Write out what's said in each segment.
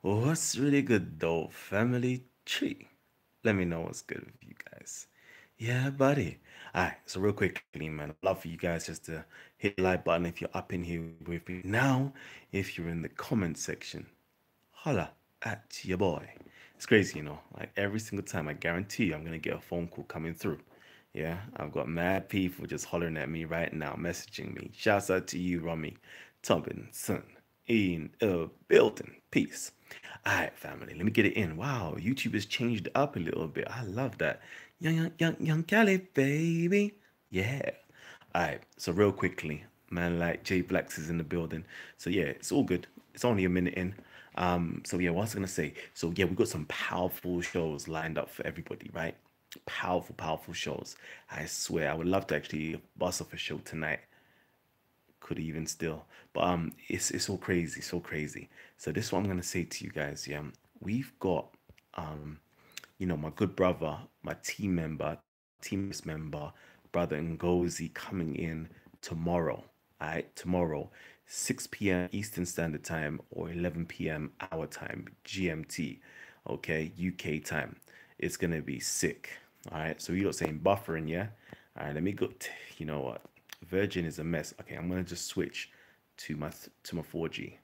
What's really good though, family tree? Let me know what's good with you guys. Yeah, buddy. Alright, so real quickly, man, I'd love for you guys just to hit the like button if you're up in here with me. Now, if you're in the comment section, holla at your boy. It's crazy, like every single time, I guarantee you I'm gonna get a phone call coming through. Yeah, I've got mad people just hollering at me right now, messaging me. Shouts out to you, Romy Tomlinson, in a building. Peace. All right, family, let me get it in. Wow, YouTube has changed up a little bit. I love that. Young Cali, baby. Yeah. All right, so real quickly, man, like Jay Blacks is in the building. So yeah, it's all good. It's only a minute in. So yeah, what was I gonna say? So yeah, we got some powerful shows lined up for everybody, right? Powerful, powerful shows. I swear, I would love to actually bust off a show tonight. Could even still, but it's all crazy, so crazy. So this is what I'm gonna say to you guys. Yeah, we've got um my good brother, my team member, brother Ngozi coming in tomorrow. All right, tomorrow, 6 p.m. Eastern Standard Time or 11 p.m. our time, GMT, okay, UK time. It's gonna be sick. All right, so you're saying buffering, yeah? All right, let me go. You know what? Virgin is a mess. Okay, I'm gonna just switch to my 4G.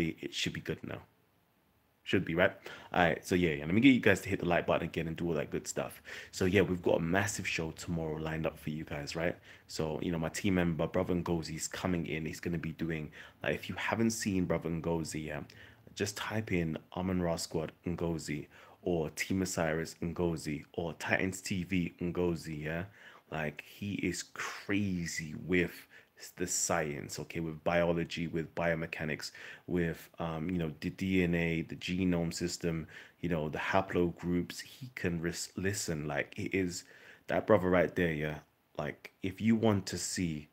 It should be good now. Should be right. All right. So yeah, let me get you guys to hit the like button again and do all that good stuff. So yeah, we've got a massive show tomorrow lined up for you guys, right? So my team member Brother Ngozi is coming in. He's gonna be doing like if you haven't seen Brother Ngozi, yeah, just type in Amon Ra Squad Ngozi or Team Osiris Ngozi or Titans TV Ngozi, yeah. Like he is crazy with the science, okay, with biology, with biomechanics, with the DNA, the genome system, the haplogroups. He can listen. Like it is that brother right there, yeah. Like if you want to see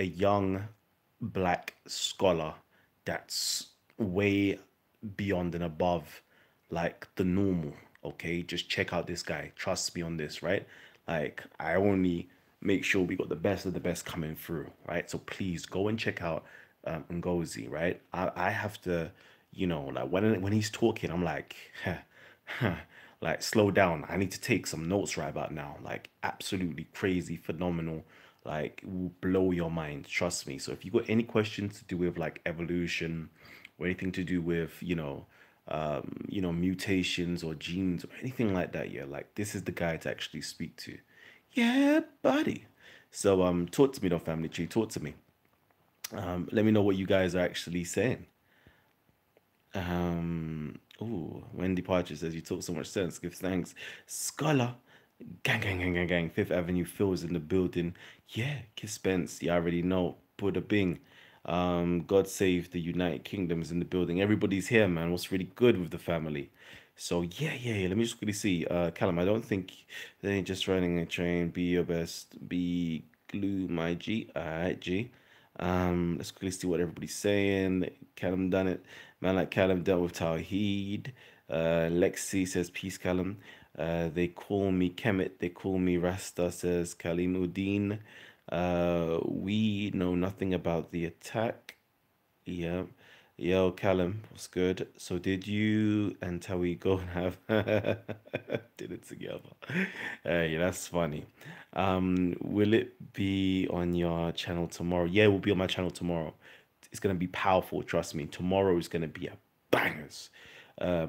a young black scholar that's way beyond and above like the normal, okay, just check out this guy. Trust me on this, right? Like I only make sure we got the best of the best coming through, right? So please go and check out Ngozi, right? I have to, like when he's talking, I'm like, like slow down. I need to take some notes right about now. Like absolutely crazy, phenomenal. Like it will blow your mind. Trust me. So if you got any questions to do with like evolution or anything to do with, mutations or genes or anything like that, yeah, like this is the guy to actually speak to. Yeah, buddy. So talk to me though, family tree. Talk to me. Let me know what you guys are actually saying. Ooh, Wendy Partridge says you talk so much sense. Give thanks. Scholar. Gang, gang, gang, gang, gang. Fifth Avenue Phil's in the building. Yeah, Kiss Spence. You already know. Buddha Bing. God Save the United Kingdom is in the building. Everybody's here, man. What's really good with the family? So yeah. Let me just quickly see. Callum, I don't think they ain't just running a train. Be your best. Be glue, my G. Alright, G. Let's quickly see what everybody's saying. Callum done it. Man like Callum dealt with Tawheed. Lexi says, peace, Callum. They call me Kemet. They call me Rasta, says Kalimuddin. We know nothing about the attack. Yeah. Yo, Callum, what's good? So did you and Tawi go and have did it together? Hey, that's funny. Will it be on your channel tomorrow? Yeah, it will be on my channel tomorrow. It's gonna be powerful, trust me. Tomorrow is gonna be a bangers.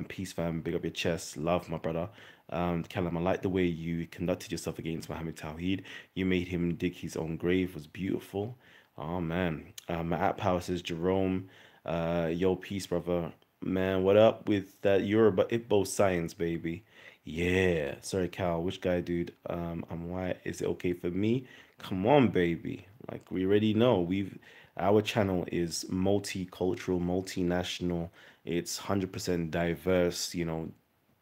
Peace, fam. Big up your chest. Love, my brother. Callum, I like the way you conducted yourself against Mohammed Tawheed. You made him dig his own grave. Was beautiful. Oh man. My app power says Jerome. Yo, peace, brother. Man, what up with that Yoruba Igbo science, baby? Yeah. Sorry, Cal. Which guy, dude? I'm white. Is it okay for me? Come on, baby. Like we already know, our channel is multicultural, multinational. It's 100% diverse.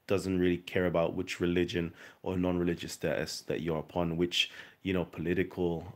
Doesn't really care about which religion or non-religious status that you're upon, which political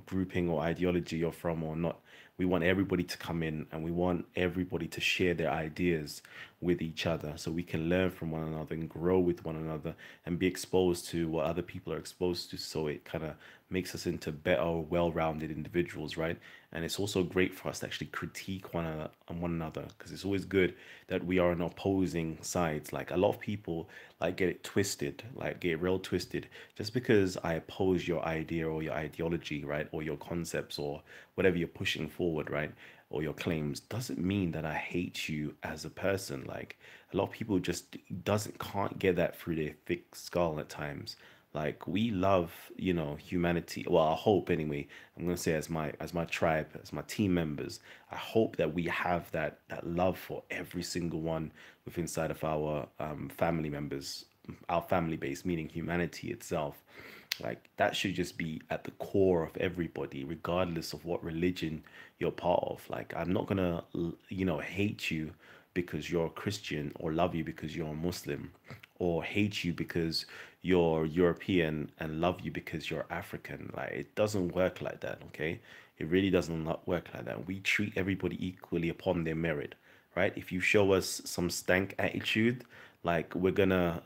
grouping or ideology you're from or not. We want everybody to come in and we want everybody to share their ideas with each other so we can learn from one another and grow with one another and be exposed to what other people are exposed to. So it kind of makes us into better, well-rounded individuals, right? And it's also great for us to actually critique one another, because it's always good that we are on opposing sides. Like a lot of people like get it twisted, like get real twisted. Just because I oppose your idea or your ideology, right, or your concepts or whatever you're pushing forward, right, or your claims, doesn't mean that I hate you as a person. Like a lot of people just doesn't can't get that through their thick skull at times. Like we love, humanity. Well, I hope anyway. I'm gonna say as my tribe, as my team members, I hope that we have that love for every single one within inside of our family members, our family base, meaning humanity itself. Like that should just be at the core of everybody, regardless of what religion you're part of. Like I'm not gonna, hate you because you're a Christian, or love you because you're a Muslim, or hate you because you're European and love you because you're African. Like it doesn't work like that, okay? It really doesn't work like that. We treat everybody equally upon their merit, right? If you show us some stank attitude, like we're gonna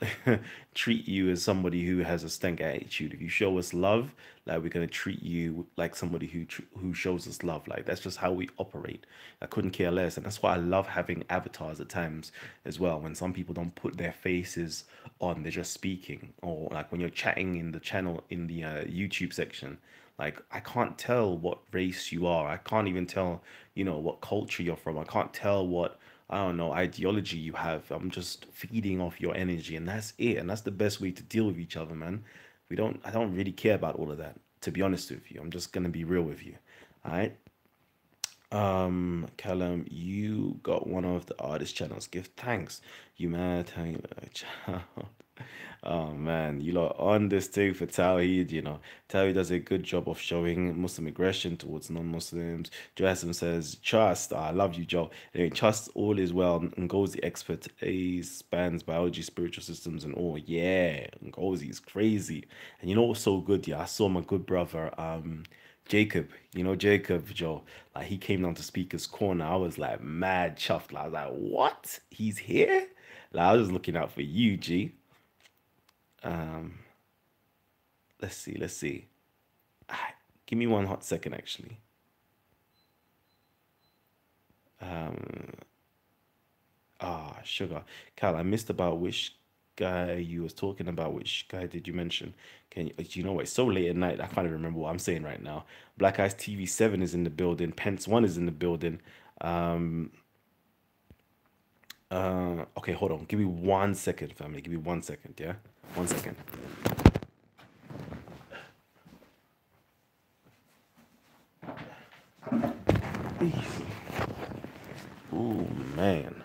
treat you as somebody who has a stank attitude. If you show us love, like we're gonna treat you like somebody who shows us love. Like that's just how we operate. I couldn't care less, and that's why I love having avatars at times as well. When some people don't put their faces on, they're just speaking, or like when you're chatting in the channel in the YouTube section. Like I can't tell what race you are. I can't even tell, what culture you're from. I can't tell what, I don't know, ideology you have. I'm just feeding off your energy, and that's it. And that's the best way to deal with each other, man. I don't really care about all of that, to be honest with you. I'm just gonna be real with you. All right. Callum, you got one of the artist channels. Give thanks. You mad? Child. Oh man, you lot on this thing for Tawheed, Tawheed does a good job of showing Muslim aggression towards non-Muslims. Joe Hassan says, trust. I love you, Joe. Anyway, trust all is well. Ngozi expert A spans biology, spiritual systems, and all. Yeah, Ngozi is crazy. And you know what's so good? Yeah, I saw my good brother, Jacob, Jacob, Joe, like he came down to Speaker's Corner. I was like mad chuffed. Like, I was like, what? He's here? Like, I was just looking out for you, G. Um, let's see, let's see. Ah, give me one hot second, actually. Um, sugar. Cal, I missed about which guy you was talking about. Which guy did you mention? Do you know what? It's so late at night. I can't even remember what I'm saying right now. Black Eyes TV 7 is in the building. Pence 1 is in the building. Um, okay, hold on. Give me 1 second, family. Give me 1 second, yeah? 1 second. Oh man.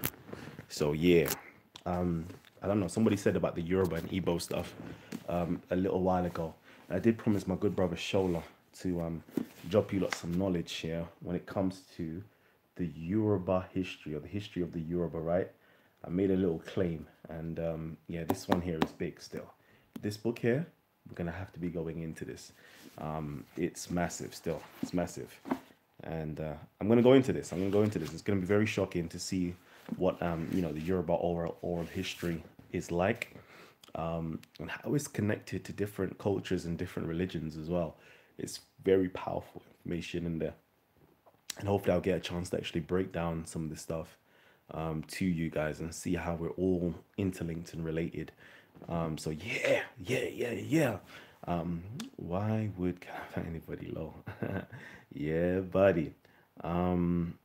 So yeah, I don't know. Somebody said about the Yoruba and Igbo stuff a little while ago. I did promise my good brother Shola to drop you lot some knowledge here when it comes to the Yoruba history, or the history of the Yoruba, right? I made a little claim, and yeah, this one here is big still. This book here, we're gonna have to be going into this. It's massive still. It's massive, and I'm gonna go into this. I'm gonna go into this. It's gonna be very shocking to see what the Yoruba oral history is like, and how it's connected to different cultures and different religions as well. It's very powerful information in there, and hopefully I'll get a chance to actually break down some of this stuff to you guys and see how we're all interlinked and related. So yeah, yeah, yeah, yeah. Why would anybody low? Yeah, buddy. Um,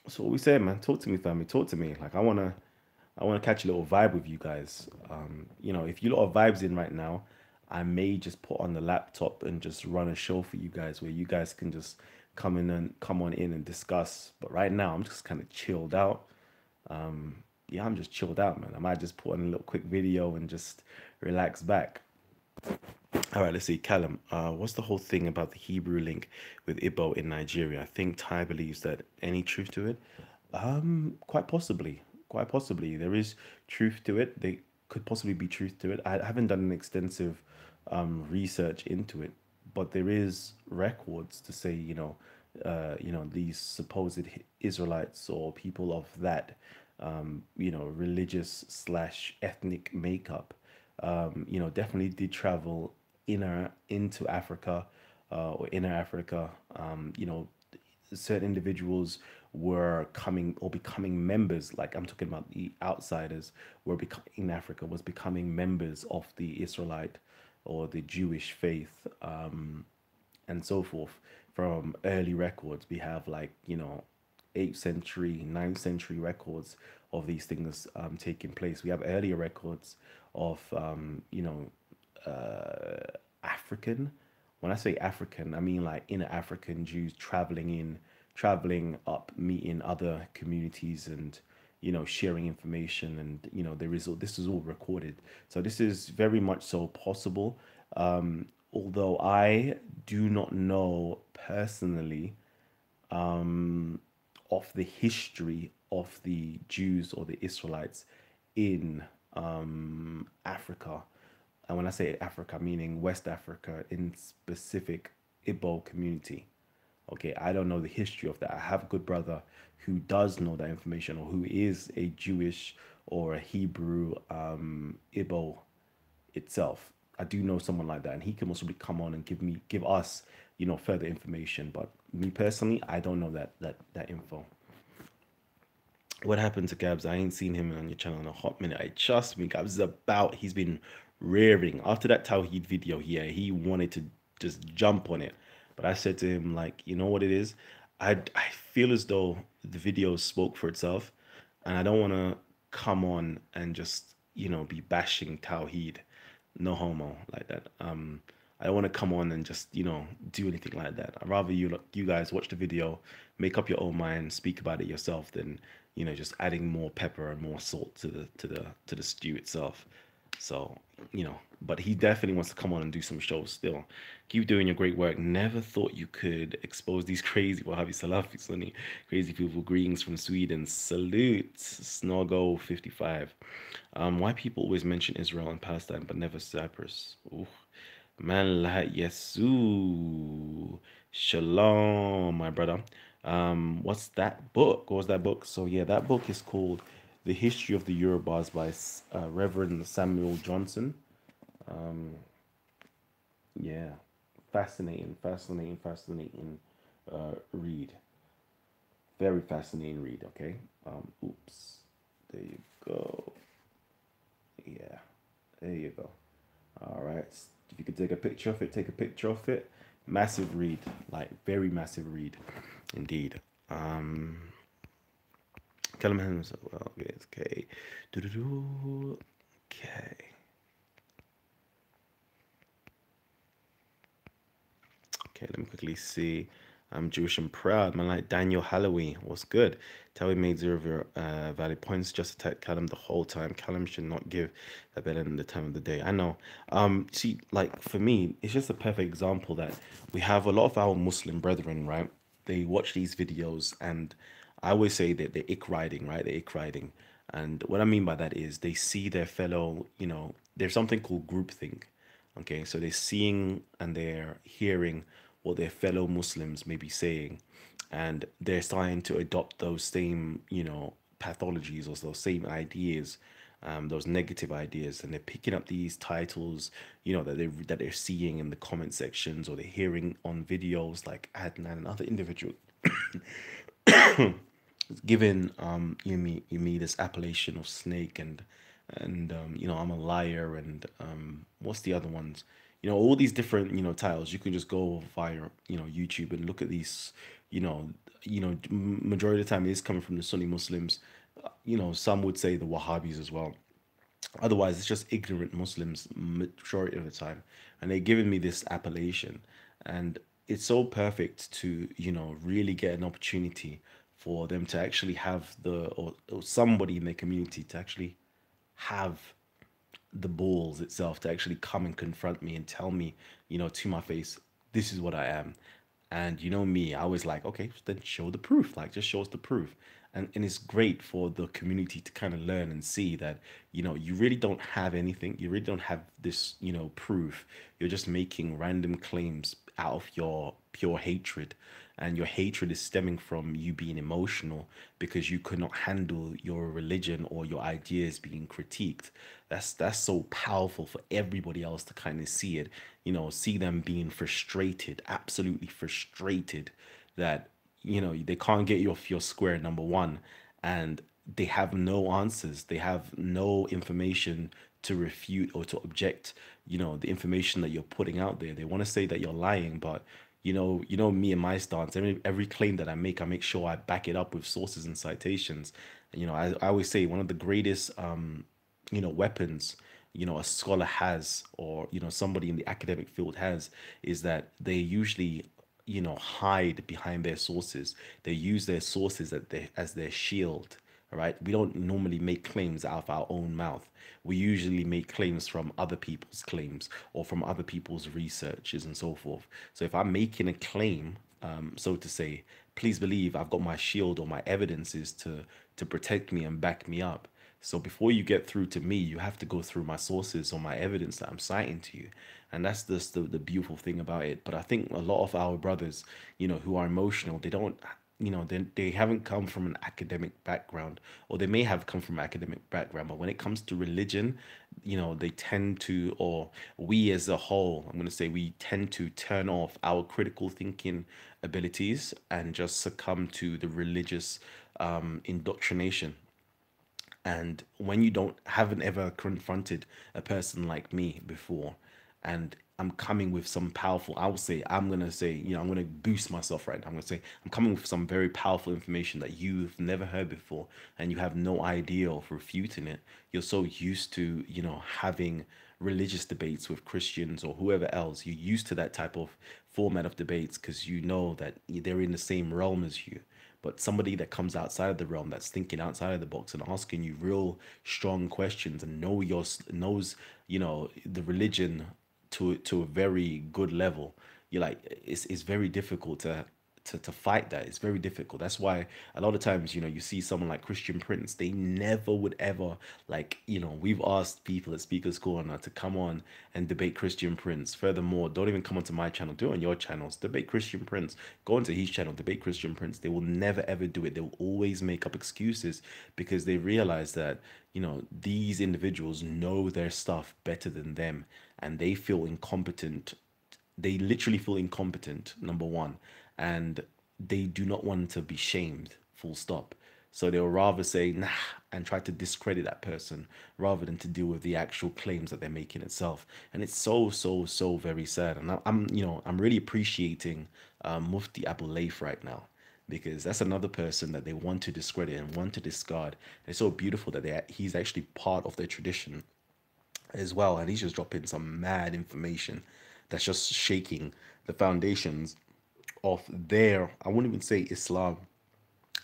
so what we say, man? Talk to me, family. Talk to me. Like I wanna catch a little vibe with you guys. If you lot are vibes in right now, I may just put on the laptop and just run a show for you guys where you guys can just come on in and discuss. But right now, I'm just kind of chilled out. Yeah, I'm just chilled out, man. I might just put on a little quick video and just relax back. All right, let's see. Callum, what's the whole thing about the Hebrew link with Igbo in Nigeria? I think Ty believes that any truth to it? Quite possibly. Quite possibly. There is truth to it. There could possibly be truth to it. I haven't done an extensive research into it, but there is records to say, these supposed Israelites or people of that, religious slash ethnic makeup, definitely did travel inner into Africa, or inner Africa. Certain individuals were coming or becoming members, like I'm talking about the outsiders, were in Africa was becoming members of the Israelite or the Jewish faith, and so forth. From early records, we have, like, 8th century, 9th century records of these things taking place. We have earlier records of African. When I say African, I mean like inner African Jews traveling up, meeting other communities, and sharing information. And there is this is all recorded, so this is very much so possible. Although I do not know personally of the history of the Jews or the Israelites in Africa. And when I say Africa, meaning West Africa, in specific Igbo community. Okay, I don't know the history of that. I have a good brother who does know that information, or who is a Jewish or a Hebrew Igbo itself. I do know someone like that, and he can also come on and give us, further information. But me personally, I don't know that info. What happened to Gabs? I ain't seen him on your channel in a hot minute. I trust me, Gabs is he's been rearing. After that Tawheed video here, he wanted to just jump on it. But I said to him, like, you know what it is? I feel as though the video spoke for itself, and I don't want to come on and just, be bashing Tawheed. No homo like that. I don't want to come on and just, do anything like that. I'd rather you guys watch the video, make up your own mind, speak about it yourself, than just adding more pepper and more salt to the stew itself. So, but he definitely wants to come on and do some shows still. Keep doing your great work. Never thought you could expose these crazy Wahhabi Salafi Sunni crazy people. Greetings from Sweden. Salute. Snoggo 55. Why people always mention Israel and Palestine but never Cyprus? Ooh. Man la Yesu. Shalom, my brother. What's that book? What was that book? So yeah, that book is called The History of the Yorubas by Reverend Samuel Johnson. Yeah, fascinating read. Very fascinating read. Okay. Oops. There you go. Yeah. There you go. All right. If you could take a picture of it, take a picture of it. Massive read, like very massive read, indeed. Kalam, well, okay. Okay. Okay, let me quickly see. I'm Jewish and proud. Man, like Daniel Halloween. What's good? Tawi made zero of your valid points. Just attack Callum the whole time. Callum should not give a better than the time of the day. I know. See, like for me, it's just a perfect example that we have a lot of our Muslim brethren, right? They watch these videos, and I always say that they're ick riding, right? They're ick riding. And what I mean by that is they see their fellow, there's something called groupthink. Okay, so they're seeing and they're hearing what their fellow Muslims may be saying, and they're starting to adopt those same, pathologies, or those same ideas, those negative ideas, and they're picking up these titles, that they're seeing in the comment sections, or they're hearing on videos like Adnan and other individuals given you me this appellation of snake, and I'm a liar, and what's the other ones, all these different titles. You can just go via YouTube and look at these. Majority of the time it is coming from the Sunni Muslims. Some would say the Wahhabis as well. Otherwise, it's just ignorant Muslims majority of the time, and they're giving me this appellation, and it's so perfect to really get an opportunity for them to actually have or somebody in their community to actually have the balls itself to actually come and confront me and tell me, to my face, this is what I am. And me, I was like, okay, then show the proof. Like, just show us the proof. And it's great for the community to kind of learn and see that, you really don't have anything. You really don't have this, proof. You're just making random claims out of your pure hatred. and your hatred is stemming from you being emotional because you could not handle your religion or your ideas being critiqued. That's so powerful for everybody else to kind of see it, see them being frustrated, absolutely frustrated, that they can't get you off your square, number one, and they have no answers, they have no information to refute or to object, the information that you're putting out there. They want to say that you're lying, but me and my stance, every claim that I make sure I back it up with sources and citations. And I always say one of the greatest weapons a scholar has, or somebody in the academic field has, is that they usually hide behind their sources. They use their sources as their shield. All right, we don't normally make claims out of our own mouth. We usually make claims from other people's claims or from other people's researches and so forth. So if I'm making a claim, so to say, please believe I've got my shield or my evidences to protect me and back me up. So before you get through to me, you have to go through my sources or my evidence that I'm citing to you. And that's just the beautiful thing about it. But I think a lot of our brothers, who are emotional, they don't, they haven't come from an academic background, or they may have come from an academic background, but when it comes to religion, they tend to, or we as a whole, I'm going to say, we tend to turn off our critical thinking abilities and just succumb to the religious indoctrination. And when you haven't ever confronted a person like me before, and I'm coming with some powerful, I'm gonna say, I'm gonna boost myself right now. I'm gonna say I'm coming with some very powerful information that you've never heard before, and you have no idea of refuting it. You're so used to, having religious debates with Christians or whoever else. You're used to that type of format of debates because you know that they're in the same realm as you. But somebody that comes outside of the realm, that's thinking outside of the box and asking you real strong questions and knows the religion to a very good level, you're like, it's very difficult to fight that. It's very difficult. That's why a lot of times, you see someone like Christian Prince, they never would ever, like, we've asked people at Speakers Corner to come on and debate Christian Prince. Furthermore, don't even come onto my channel, do it on your channels, debate Christian Prince. Go onto his channel, debate Christian Prince. They will never ever do it. They will always make up excuses because they realize that, these individuals know their stuff better than them, and they feel incompetent. They literally feel incompetent, number one, and they do not want to be shamed, full stop. So they'll rather say nah and try to discredit that person rather than to deal with the actual claims that they're making itself. And it's so very sad. And I'm really appreciating Mufti Abu Layth right now, because that's another person that they want to discredit and want to discard. And it's so beautiful that he's actually part of their tradition as well, and he's just dropping some mad information that's just shaking the foundations of their, I wouldn't even say Islam,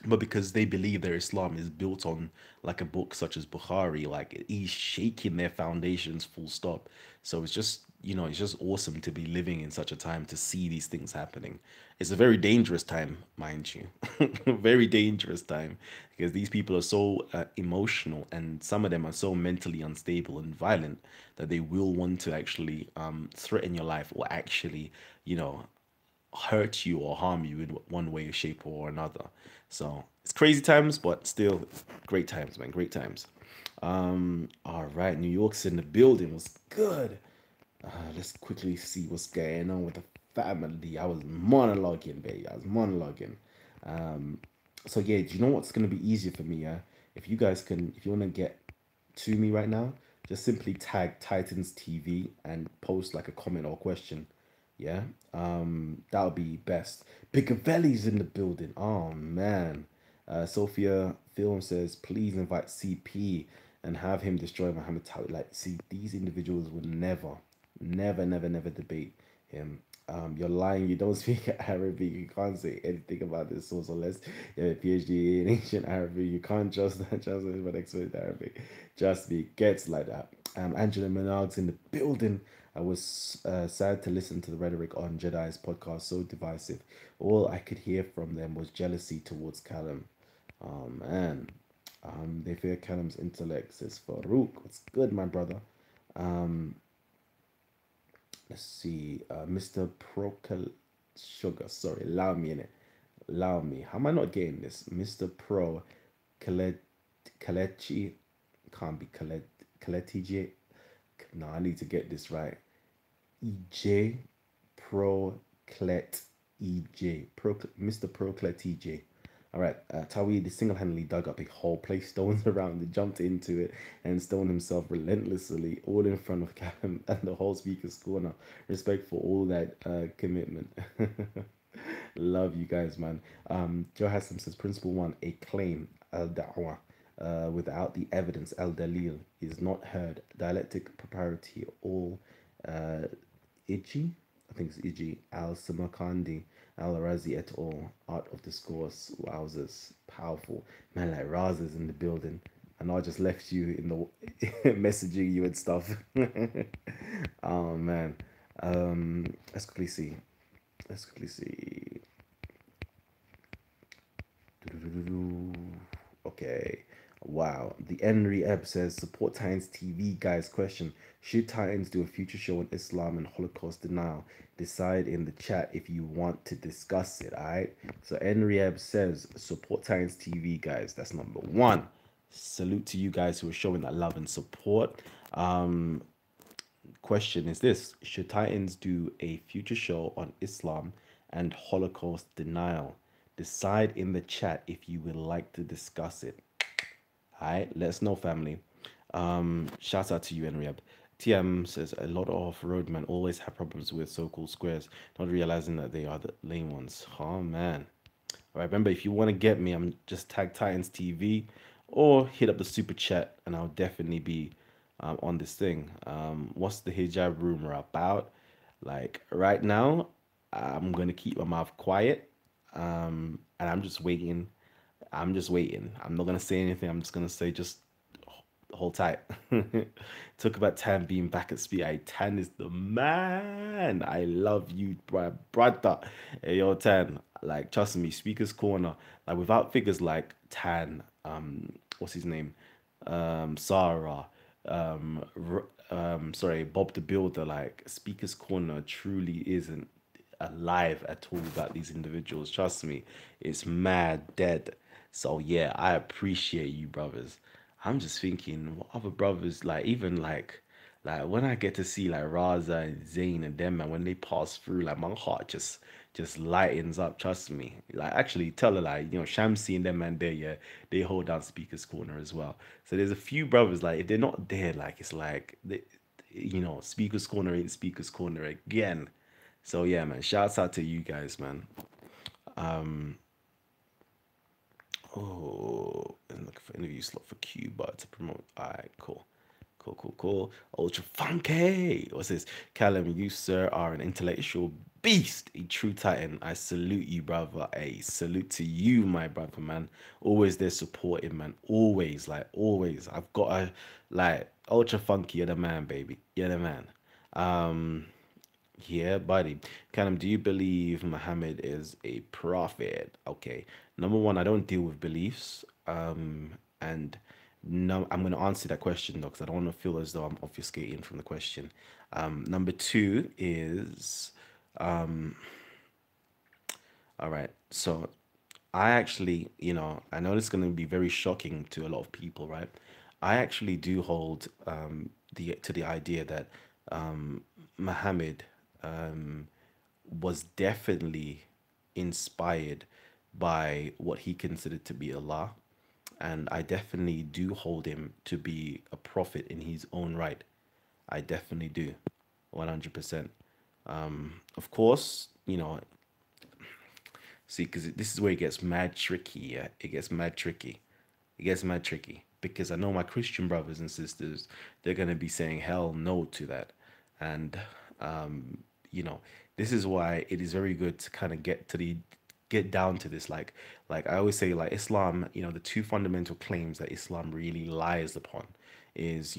but because they believe their Islam is built on like a book such as Bukhari, like he's shaking their foundations, full stop. So it's just, it's just awesome to be living in such a time to see these things happening. It's a very dangerous time, mind you, very dangerous time, because these people are so emotional, and some of them are so mentally unstable and violent that they will want to actually threaten your life, or actually, you know, hurt you or harm you in one way, shape, or another. So it's crazy times, but still great times, man. Great times. All right, New York's in the building. Was good. Let's quickly see what's going on with the family. I was monologuing, baby. I was monologuing. Um, so yeah, do you know what's gonna be easier for me? Yeah, if you guys can, if you wanna get to me right now, just simply tag Titans TV and post like a comment or question. Yeah, that would be best. Bigavelli's in the building. Oh man. Sophia Film says, please invite CP and have him destroy Muhammad Tawhid. Like, see, these individuals would never debate him. You're lying. You don't speak Arabic. You can't say anything about this source unless you have a PhD in ancient Arabic. You can't just an expert in Arabic. Just be gets like that. Angela Menard's in the building. I was sad to listen to the rhetoric on Jedi's podcast, so divisive. All I could hear from them was jealousy towards Callum. Oh man. They fear Callum's intellect, says Farouk. What's good, my brother? Um, let's see. Mr. Procal Sugar, sorry, allow me in it. Allow me. How am I not getting this? Mr. Pro Kale- Kalechi can't be Kaletij. No, I need to get this right. EJ Proclet EJ Mr. Proclet EJ. All right, Tawid single-handedly dug up a hole, placed stones around it, jumped into it, and stoned himself relentlessly, all in front of Kalam and the whole speaker's corner. Respect for all that commitment. Love you guys, man. Joe Hassan says, Principle 1, a claim, al-da'wah, without the evidence, al-dalil, is not heard. Dialectic propriety, all Iji, I think it's Iji, al-Samarkandi, al-Razi et al., Art of Discourse, wowzers, powerful. Man, like Razas in the building. I know I just left you in the messaging you and stuff. Oh, man. Let's quickly see. Let's quickly see. Okay. Wow. The Henry Ebb says, support Titans TV guys. Question: should Titans do a future show on Islam and Holocaust denial? Decide in the chat if you want to discuss it. Alright. So Henry Ebb says, support Titans TV guys. That's number one. Salute to you guys who are showing that love and support. Question is this: should Titans do a future show on Islam and Holocaust denial? Decide in the chat if you would like to discuss it. All right, let us know, family. Shout out to you, Enriab. TM says a lot of roadmen always have problems with so-called squares, not realizing that they are the lame ones. Oh man. All right, remember, if you want to get me, I'm just tag Titans TV or hit up the super chat and I'll definitely be on this thing. What's the hijab rumor about? Like right now, I'm gonna keep my mouth quiet, and I'm just waiting. I'm just waiting. I'm not gonna say anything. I'm just gonna say just hold tight. Talk about Tan being back at speed. Hey, Tan is the man. I love you, brother. Hey, yo, Tan. Like, trust me, Speaker's Corner. Like, without figures like Tan, what's his name? Sarah, sorry, Bob the Builder. Like, Speaker's Corner truly isn't alive at all about these individuals. Trust me, it's mad dead. So yeah, I appreciate you, brothers. I'm just thinking, what other brothers like? Even like when I get to see like Raza and Zayn and them, man, when they pass through, like my heart just lightens up. Trust me. Like actually, tell her like Shamsi and them man there, yeah, they hold down Speaker's Corner as well. So there's a few brothers like if they're not there, like it's like Speaker's Corner ain't Speaker's Corner again. So yeah, man. Shouts out to you guys, man. Oh, and looking for interview slot for Cuba to promote. All right, cool. Cool, cool, cool. Ultra funky. What's this? Callum, you, sir, are an intellectual beast, a true titan. I salute you, brother. A salute to you, my brother, man. Always there supporting, man. Always, like, always. I've got a, like, ultra funky. You're the man, baby. You're the man. Um, yeah, buddy. Kalam, do you believe Muhammad is a prophet? Okay. Number one, I don't deal with beliefs. And no, I'm going to answer that question though, because I don't want to feel as though I'm obfuscating from the question. Number two is, all right. So I actually, I know this is going to be very shocking to a lot of people, right? I actually do hold the idea that Muhammad was definitely inspired by what he considered to be Allah, and I definitely do hold him to be a prophet in his own right. I definitely do, 100%. Of course, see, because this is where it gets mad tricky. Yeah, it gets mad tricky. It gets mad tricky because I know my Christian brothers and sisters, they're gonna be saying hell no to that, and um, you know, this is why it is very good to kind of get down to this. Like I always say, like Islam, the two fundamental claims that Islam really lies upon is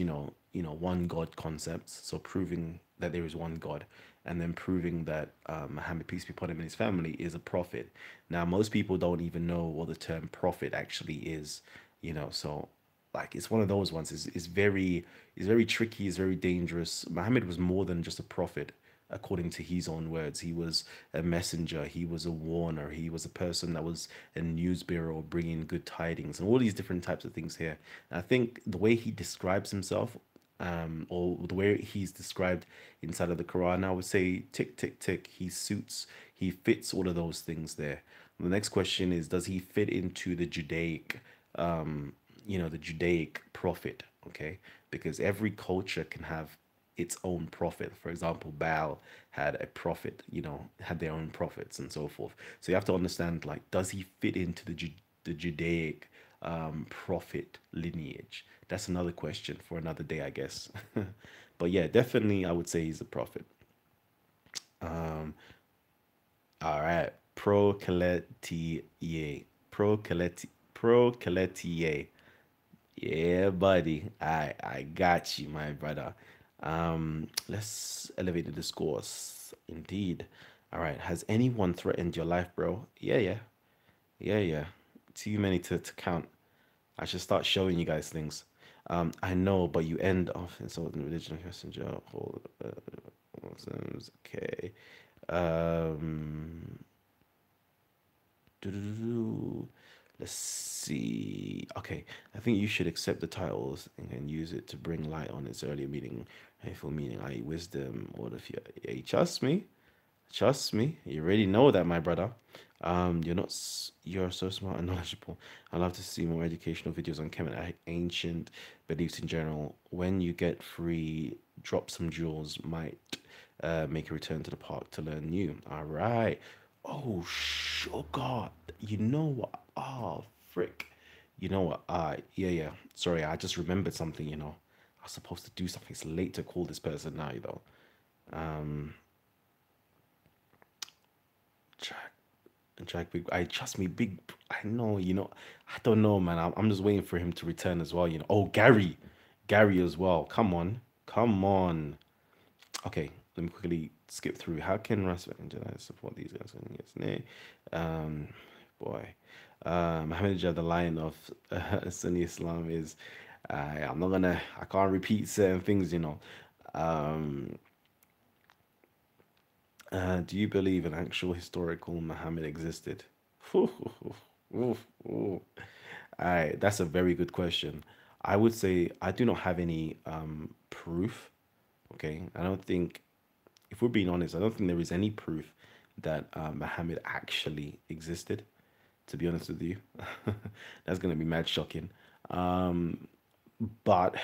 one God concepts, so proving that there is one God, and then proving that Muhammad, peace be upon him, and his family is a prophet. Now most people don't even know what the term prophet actually is, so like it's one of those ones. It's very tricky, it's very dangerous. Muhammad was more than just a prophet. according to his own words. He was a messenger, he was a warner, he was a person that was a news bureau bringing good tidings, and all these different types of things here. And I think the way he describes himself, or the way he's described inside of the Quran, I would say tick, tick, tick. He fits all of those things there. The next question is, does he fit into the Judaic, the Judaic prophet? Okay, because every culture can have its own prophet. For example, Baal had a prophet, had their own prophets and so forth. So you have to understand, like, does he fit into the Judaic prophet lineage? That's another question for another day, I guess. But yeah, definitely, I would say he's a prophet. Um, all right, Procaletier, Procaletier. Yeah, buddy. I got you, my brother. Let's elevate the discourse. Indeed. All right. Has anyone threatened your life, bro? Yeah, yeah. Yeah, yeah. Too many to count. I should start showing you guys things. I know, but you end off insulting religion, messenger, whole Muslims. Okay. Um, doo-doo-doo-doo. Let's see. Okay, I think you should accept the titles and use it to bring light on its earlier meaning, hateful meaning, i.e., wisdom, or the fear. Yeah, trust me. Trust me. You already know that, my brother. You're not. You're so smart and knowledgeable. I love to see more educational videos on Kemet ancient beliefs in general. When you get free, drop some jewels. Might make a return to the park to learn new. All right. Oh, sugar. You know what? Oh, frick. You know what? Yeah, yeah. Sorry, I just remembered something. I was supposed to do something. It's late to call this person now, though. Um, Jack, Jack, Big. I trust me, Big. I know. I don't know, man. I'm just waiting for him to return as well. Oh, Gary as well. Come on, come on. Okay, let me quickly skip through. How can Raspberry and Jedi support these guys? Yes, nay. Um, boy, Muhammad Jad, the lion of Sunni Islam, is. I'm not gonna. I can't repeat certain things. Um, do you believe an actual historical Muhammad existed? All right, that's a very good question. I would say I do not have any proof. Okay, I don't think, if we're being honest, I don't think there is any proof that Muhammad actually existed. To be honest with you, that's gonna be mad shocking. Um, but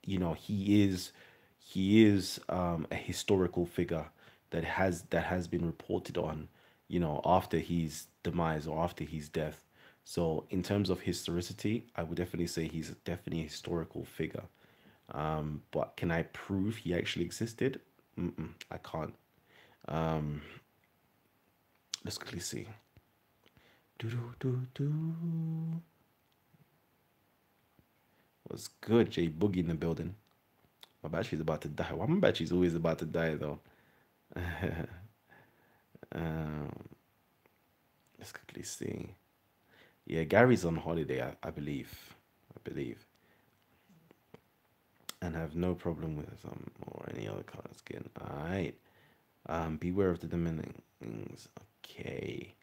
he is a historical figure that has been reported on, after his demise or after his death. So in terms of historicity, I would definitely say he's definitely a historical figure. But can I prove he actually existed? I can't. Um, let's quickly see. Do do do do. What's good, Jay Boogie in the building? My battery's about to die. Why my battery's always about to die though? um, let's quickly see. Yeah, Gary's on holiday, I believe. I believe. And have no problem with or any other color skin. Alright. Beware of the diminishings. Okay.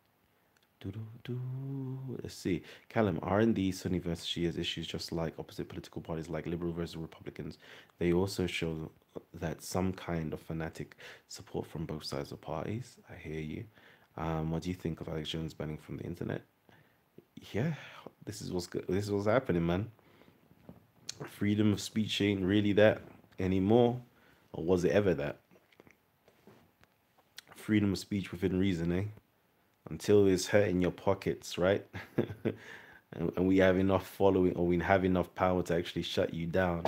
Doo-doo-doo. Let's see. Callum, aren't these Sunni versus Shias issues just like opposite political parties like Liberal versus Republicans? They also show that some kind of fanatic support from both sides of parties. I hear you. What do you think of Alex Jones banning from the internet? Yeah, this is what's good. This is what's happening, man. Freedom of speech ain't really that anymore, or was it ever that? Freedom of speech within reason, eh? Until it's hurting your pockets, right? and we have enough following, or we have enough power to actually shut you down.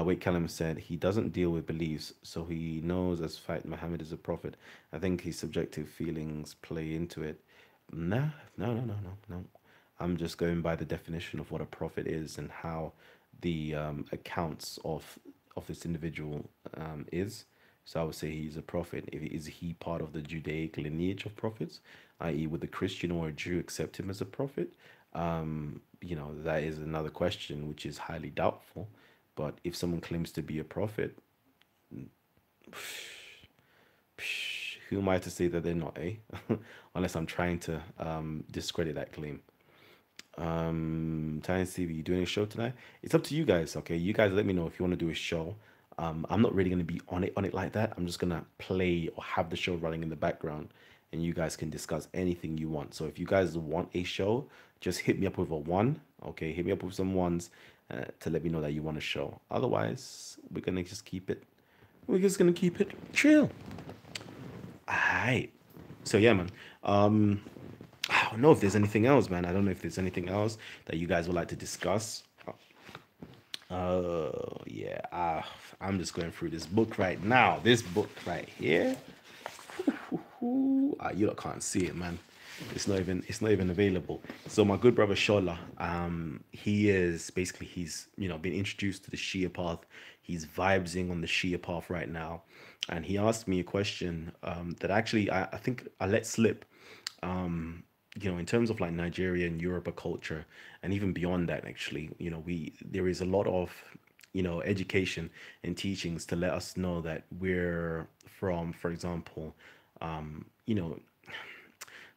Wait, Kalam said he doesn't deal with beliefs, so he knows as fact Muhammad is a prophet. I think his subjective feelings play into it. No, no, no, no, no, no. I'm just going by the definition of what a prophet is and how the accounts of this individual is. So I would say he's a prophet. Is he part of the Judaic lineage of prophets, i.e., would the Christian or a Jew accept him as a prophet? That is another question, which is highly doubtful. But if someone claims to be a prophet, Psh, who am I to say that they're not, eh? Unless I'm trying to discredit that claim. Tiny TV, you doing a show tonight? It's up to you guys, okay? You guys let me know if you want to do a show. I'm not really gonna be on it like that. I'm just gonna play or have the show running in the background, and you guys can discuss anything you want. So if you guys want a show, just hit me up with a one, okay? Hit me up with some ones to let me know that you want a show. Otherwise, we're just gonna keep it chill. Alright. So yeah, man. I don't know if there's anything else, man. I don't know if there's anything else that you guys would like to discuss. Yeah. I'm just going through this book right now. This book right here. You lot can't see it, man. It's not even available. So my good brother Shola, he is basically he's been introduced to the Shia path. He's vibesing on the Shia path right now, and he asked me a question that actually I think I let slip. In terms of like Nigeria and Yoruba culture, and even beyond that, actually, we there is a lot of education and teachings to let us know that we're from, for example, you know,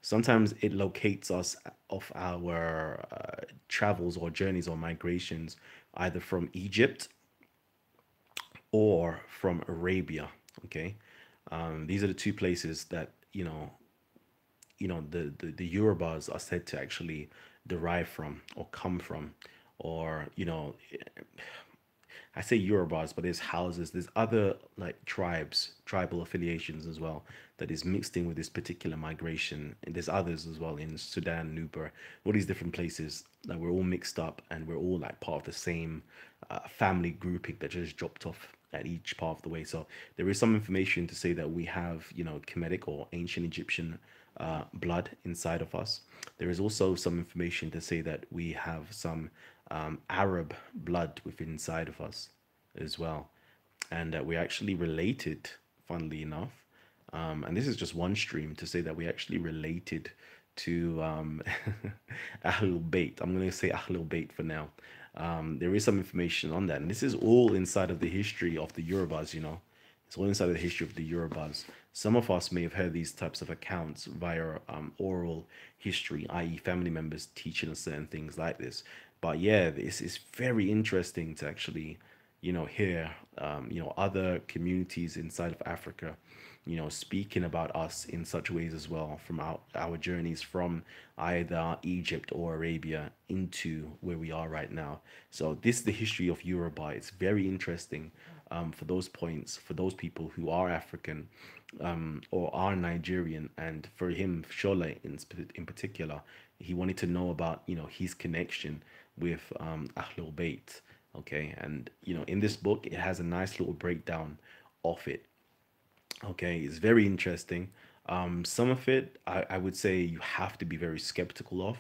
sometimes it locates us of our travels or journeys or migrations either from Egypt or from Arabia. Okay, these are the two places that the Yorubas are said to actually derive from or come from, or I say Yorubas, but there's houses, there's other like tribal affiliations as well that is mixed in with this particular migration. And there's others as well in Sudan, Nuba, all these different places that we're all mixed up and we're all like part of the same family grouping that just dropped off at each part of the way. So there is some information to say that we have, Kemetic or ancient Egyptian blood inside of us. There is also some information to say that we have some Arab blood within inside of us as well, and that we're actually related, funnily enough. And this is just one stream to say that we actually related to Ahlul Bayt. I'm going to say Ahlul Bayt for now. There is some information on that, and this is all inside of the history of the Yorubas. It's all inside of the history of the Yorubas. Some of us may have heard these types of accounts via oral history, i.e., family members teaching us certain things like this. But yeah, this is very interesting to actually, hear, other communities inside of Africa, speaking about us in such ways as well from our journeys from either Egypt or Arabia into where we are right now. So this is the history of Yoruba. It's very interesting for those points, for those people who are African or are Nigerian. And for him, Shola in particular, he wanted to know about, his connection with Ahlul Bayt. Okay. And, in this book, it has a nice little breakdown of it. Okay, it's very interesting. Some of it, I would say you have to be very skeptical of.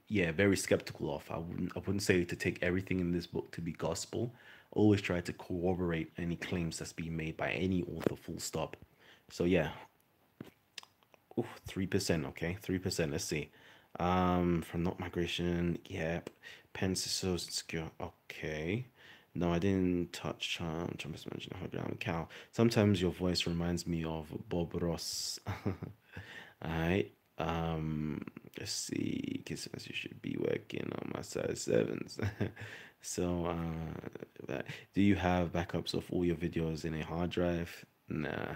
Yeah, very skeptical of. I wouldn't say to take everything in this book to be gospel. Always try to corroborate any claims that's being made by any author, full stop. So yeah, 3%, okay, 3%. Let's see. From not migration, yep. Pence is so insecure. Okay. No, I didn't touch Trump's mention hologram cow. Sometimes your voice reminds me of Bob Ross. Alright. Let's see. Kiss you should be working on my size sevens. So do you have backups of all your videos in a hard drive? Nah.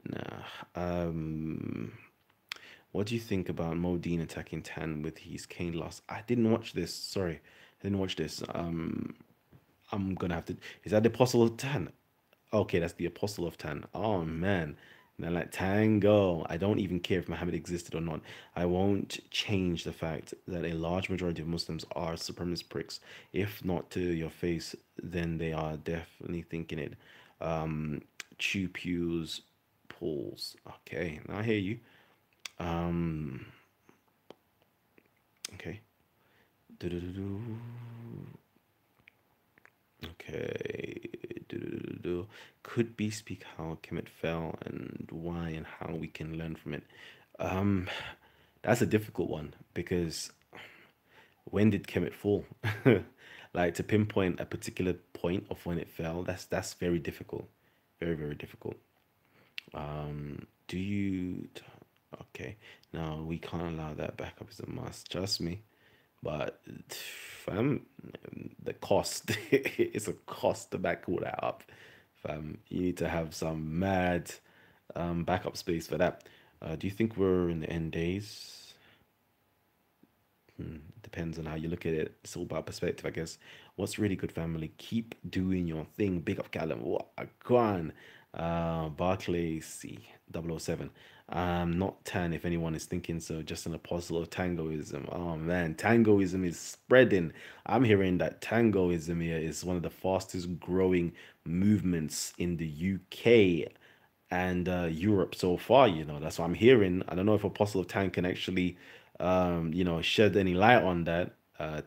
Nah. What do you think about Modine attacking Tan with his cane loss? I didn't watch this. Sorry, I didn't watch this. I'm gonna have to. Is that the Apostle of Tan? Okay, that's the Apostle of Tan. Oh man. Now like Tango. I don't even care if Muhammad existed or not. I won't change the fact that a large majority of Muslims are supremacist pricks. If not to your face, then they are definitely thinking it. Chew pews, pulls. Okay, now I hear you. Um, okay. Do-do-do-do. Okay. Do-do-do-do. Could be speak how Kemet fell and why and how we can learn from it. Um, that's a difficult one because when did Kemet fall? Like to pinpoint a particular point of when it fell, that's very difficult. Very, very difficult. Do you? Okay, no, we can't allow that. Backup is a must. Trust me. But fam, the cost it's a cost to back all that up. Fam, you need to have some mad backup space for that. Do you think we're in the end days? Depends on how you look at it. It's all about perspective, I guess. What's really good, family? Keep doing your thing. Big up, Callum. What a gone. Barclays C 007. Not tan if anyone is thinking so. Just an apostle of tangoism. Oh man, tangoism is spreading. I'm hearing that tangoism here is one of the fastest growing movements in the UK and Europe so far. That's what I'm hearing. I don't know if Apostle of Tan can actually, shed any light on that.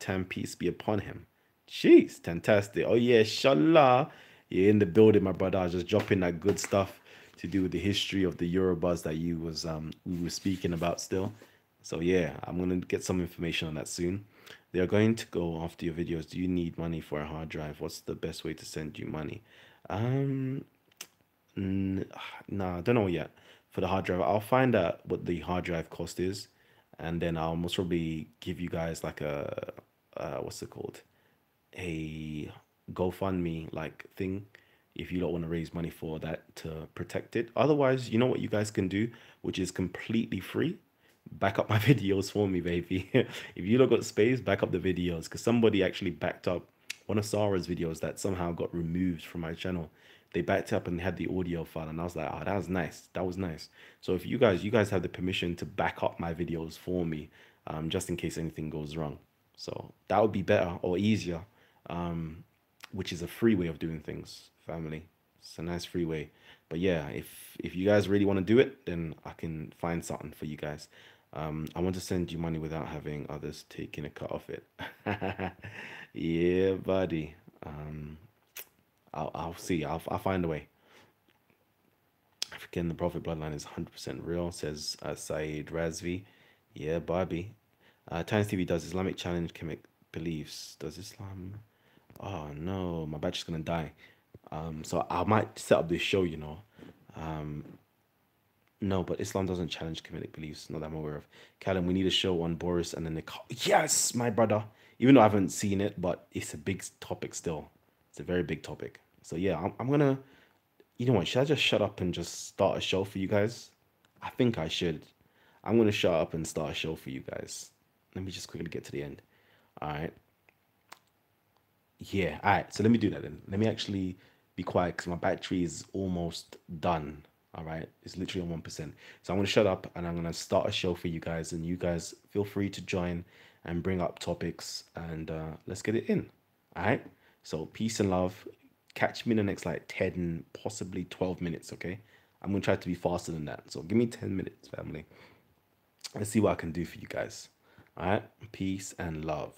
Tan, peace be upon him. Jeez, fantastic. Oh yeah, shallah. You're in the building, my brother. I was just dropping that good stuff to do with the history of the Yorubas that you was we were speaking about still. So yeah, I'm gonna get some information on that soon. They are going to go after your videos. Do you need money for a hard drive? What's the best way to send you money? Um, Nah, I don't know yet for the hard drive. I'll find out what the hard drive cost is, and then I'll most probably give you guys like a what's it called? A GoFundMe like thing if you don't want to raise money for that to protect it. Otherwise, you know what you guys can do, which is completely free. Back up my videos for me, baby. If you don't got space, back up the videos because somebody actually backed up one of Sarah's videos that somehow got removed from my channel. They backed up and had the audio file, and I was like, oh, that was nice. That was nice. So if you guys have the permission to back up my videos for me, just in case anything goes wrong. So that would be better or easier, um, which is a free way of doing things, family. It's a nice free way. But yeah, if you guys really want to do it, then I can find something for you guys. I want to send you money without having others taking a cut off it. Yeah, buddy. I'll see. I'll find a way. Again, the Prophet bloodline is 100% real, says Saeed Razvi. Yeah, Barbie. Times TV does Islamic challenge commit beliefs. Does Islam? Oh no, my battery's gonna die. So I might set up this show. No, but Islam doesn't challenge Kemetic beliefs, not that I'm aware of. Callum, we need a show on Boris and then the yes, my brother. Even though I haven't seen it, but it's a big topic still. It's a very big topic. So yeah, I'm gonna. You know what? Should I just shut up and just start a show for you guys? I think I should. I'm gonna shut up and start a show for you guys. Let me just quickly get to the end. All right. Yeah. All right. So let me do that then. Let me actually be quiet because my battery is almost done. All right. It's literally on 1%. So I'm going to shut up and I'm going to start a show for you guys. And you guys feel free to join and bring up topics and let's get it in. All right. So peace and love. Catch me in the next like 10, possibly 12 minutes. Okay. I'm going to try to be faster than that. So give me 10 minutes, family. Let's see what I can do for you guys. All right. Peace and love.